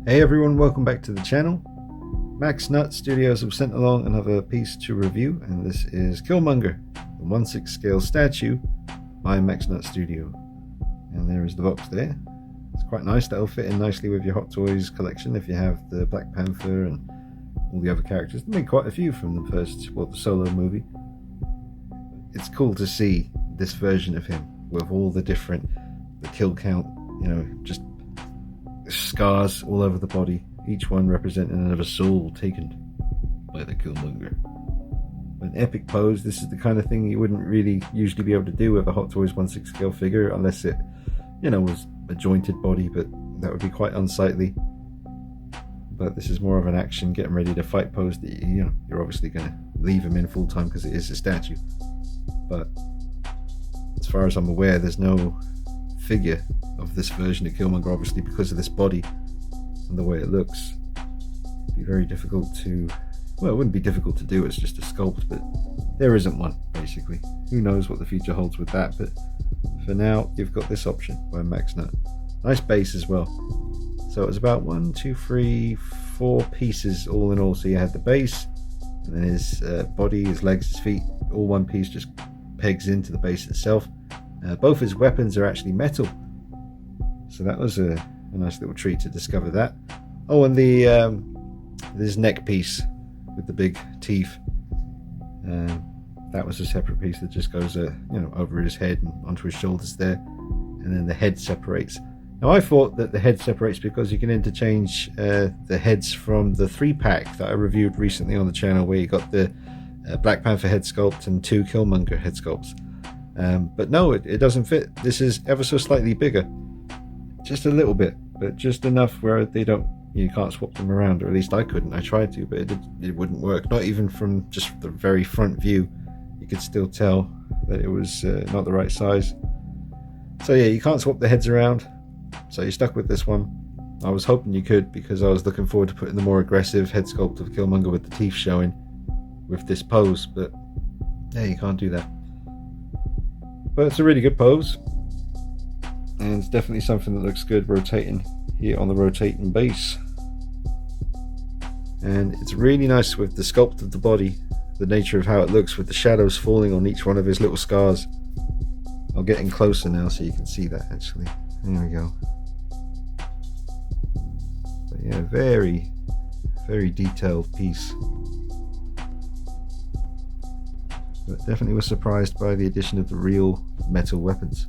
Hey everyone, welcome back to the channel. Maxnut Studios have sent along another piece to review, and this is Killmonger, the 1/6 scale statue by Maxnut Studio. And there is the box there. It's quite nice. That'll fit in nicely with your Hot Toys collection if you have the Black Panther and all the other characters. They made quite a few from the first, the solo movie. It's cool to see this version of him with all the kill count, just scars all over the body, each one representing another soul taken by the Killmonger. An epic pose. This is the kind of thing you wouldn't really usually be able to do with a Hot Toys 1/6 scale figure unless it, was a jointed body, but that would be quite unsightly. But this is more of an action, getting ready to fight pose that you're obviously going to leave him in full time because it is a statue. But as far as I'm aware, there's no figure of this version of Killmonger, obviously because of this body and the way it looks. It'd be very difficult to, it wouldn't be difficult to do, it's just a sculpt, but there isn't one, basically. Who knows what the future holds with that, but for now you've got this option by Maxnut. Nice base as well. So it was about 1, 2, 3, 4 pieces all in all. So you had the base, and then his body, his legs, his feet, all one piece just pegs into the base itself. Both his weapons are actually metal, so that was a nice little treat to discover that. Oh, and this neck piece with the big teeth, that was a separate piece that just goes over his head and onto his shoulders there, and then the head separates. Now I thought that the head separates because you can interchange the heads from the 3-pack that I reviewed recently on the channel, where you got the Black Panther head sculpt and 2 Killmonger head sculpts. But no, it doesn't fit. This is ever so slightly bigger, just a little bit, but just enough where you can't swap them around, or at least I couldn't. I tried to, but it wouldn't work. Not even from just the very front view, you could still tell that it was not the right size. So yeah, you can't swap the heads around, so you're stuck with this one. I was hoping you could, because I was looking forward to putting the more aggressive head sculpt of Killmonger with the teeth showing with this pose, but yeah, you can't do that. But it's a really good pose, and it's definitely something that looks good rotating here on the rotating base. And it's really nice with the sculpt of the body, the nature of how it looks with the shadows falling on each one of his little scars. I'll get in closer now so you can see that actually. There we go. But yeah, very, very detailed piece. But definitely was surprised by the addition of the real metal weapons.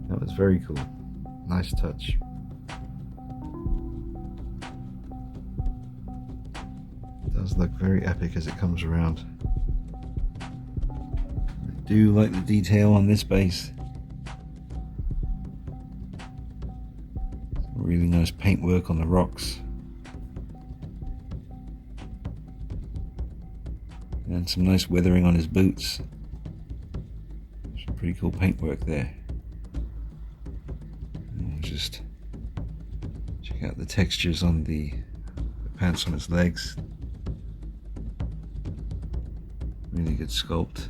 That was very cool. Nice touch. It does look very epic as it comes around. I do like the detail on this base. Really nice paintwork on the rocks. And some nice weathering on his boots. Some pretty cool paintwork there. And we'll just check out the textures on the pants on his legs. Really good sculpt.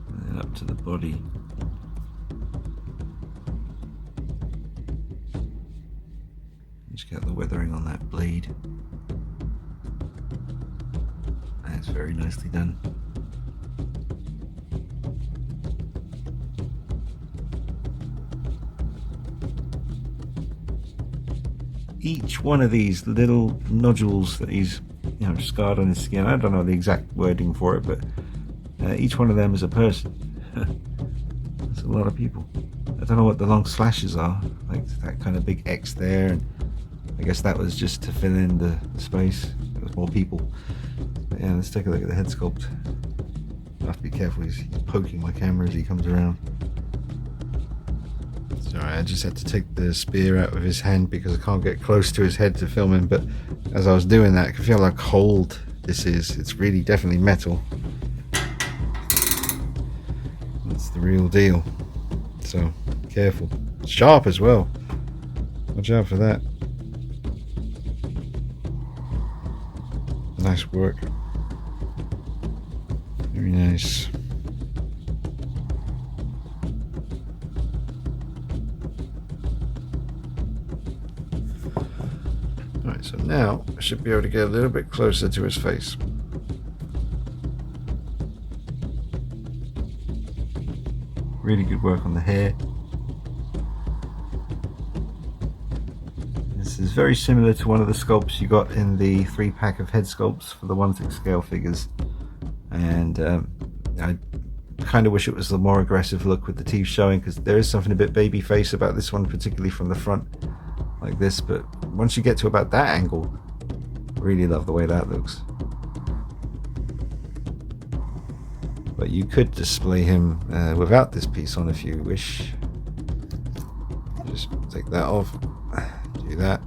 And then up to the body. Just get the weathering on that blade. That's very nicely done. Each one of these little nodules that he's scarred on his skin, I don't know the exact wording for it, but each one of them is a person. That's a lot of people. I don't know what the long slashes are, like that kind of big X there, and I guess that was just to fill in the space. There was more people. But yeah, let's take a look at the head sculpt. I have to be careful, he's poking my camera as he comes around. Sorry, I just had to take the spear out of his hand because I can't get close to his head to film him, but as I was doing that, I could feel how cold this is. It's really definitely metal. That's the real deal. So, careful. It's sharp as well. Watch out for that. Nice work. Very nice. Now I should be able to get a little bit closer to his face. Really good work on the hair. This is very similar to one of the sculpts you got in the 3-pack of head sculpts for the 1/6 scale figures, and I kind of wish it was a more aggressive look with the teeth showing, because there is something a bit baby face about this one, particularly from the front like this, but once you get to about that angle, I really love the way that looks. But you could display him without this piece on if you wish. Just take that off, do that.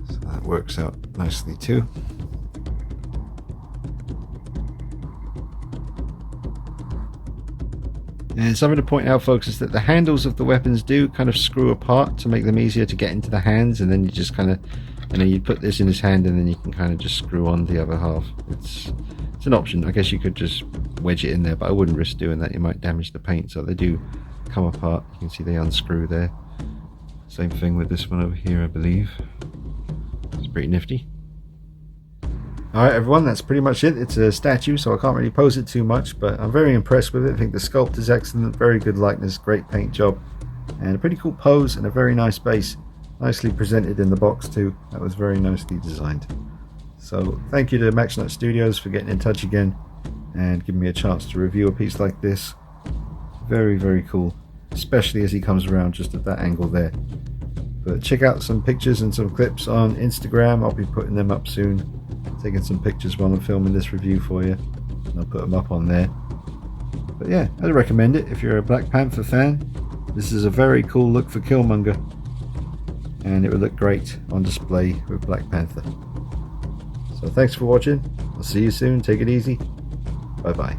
So that works out nicely too. And something to point out, folks, is that the handles of the weapons do kind of screw apart to make them easier to get into the hands, and then you just kind of, you put this in his hand and then you can kind of just screw on the other half. It's an option. I guess you could just wedge it in there, but I wouldn't risk doing that. You might damage the paint, so they do come apart. You can see they unscrew there. Same thing with this one over here, I believe. It's pretty nifty. Alright everyone, that's pretty much it. It's a statue, so I can't really pose it too much, but I'm very impressed with it. I think the sculpt is excellent, very good likeness, great paint job, and a pretty cool pose and a very nice base. Nicely presented in the box too. That was very nicely designed. So thank you to Maxnut Studios for getting in touch again and giving me a chance to review a piece like this. Very, very cool, especially as he comes around just at that angle there. But check out some pictures and some clips on Instagram. I'll be putting them up soon. Taking some pictures while I'm filming this review for you, and I'll put them up on there. But yeah, I'd recommend it if you're a Black Panther fan. This is a very cool look for Killmonger, and it would look great on display with Black Panther. So thanks for watching. I'll see you soon. Take it easy. Bye bye.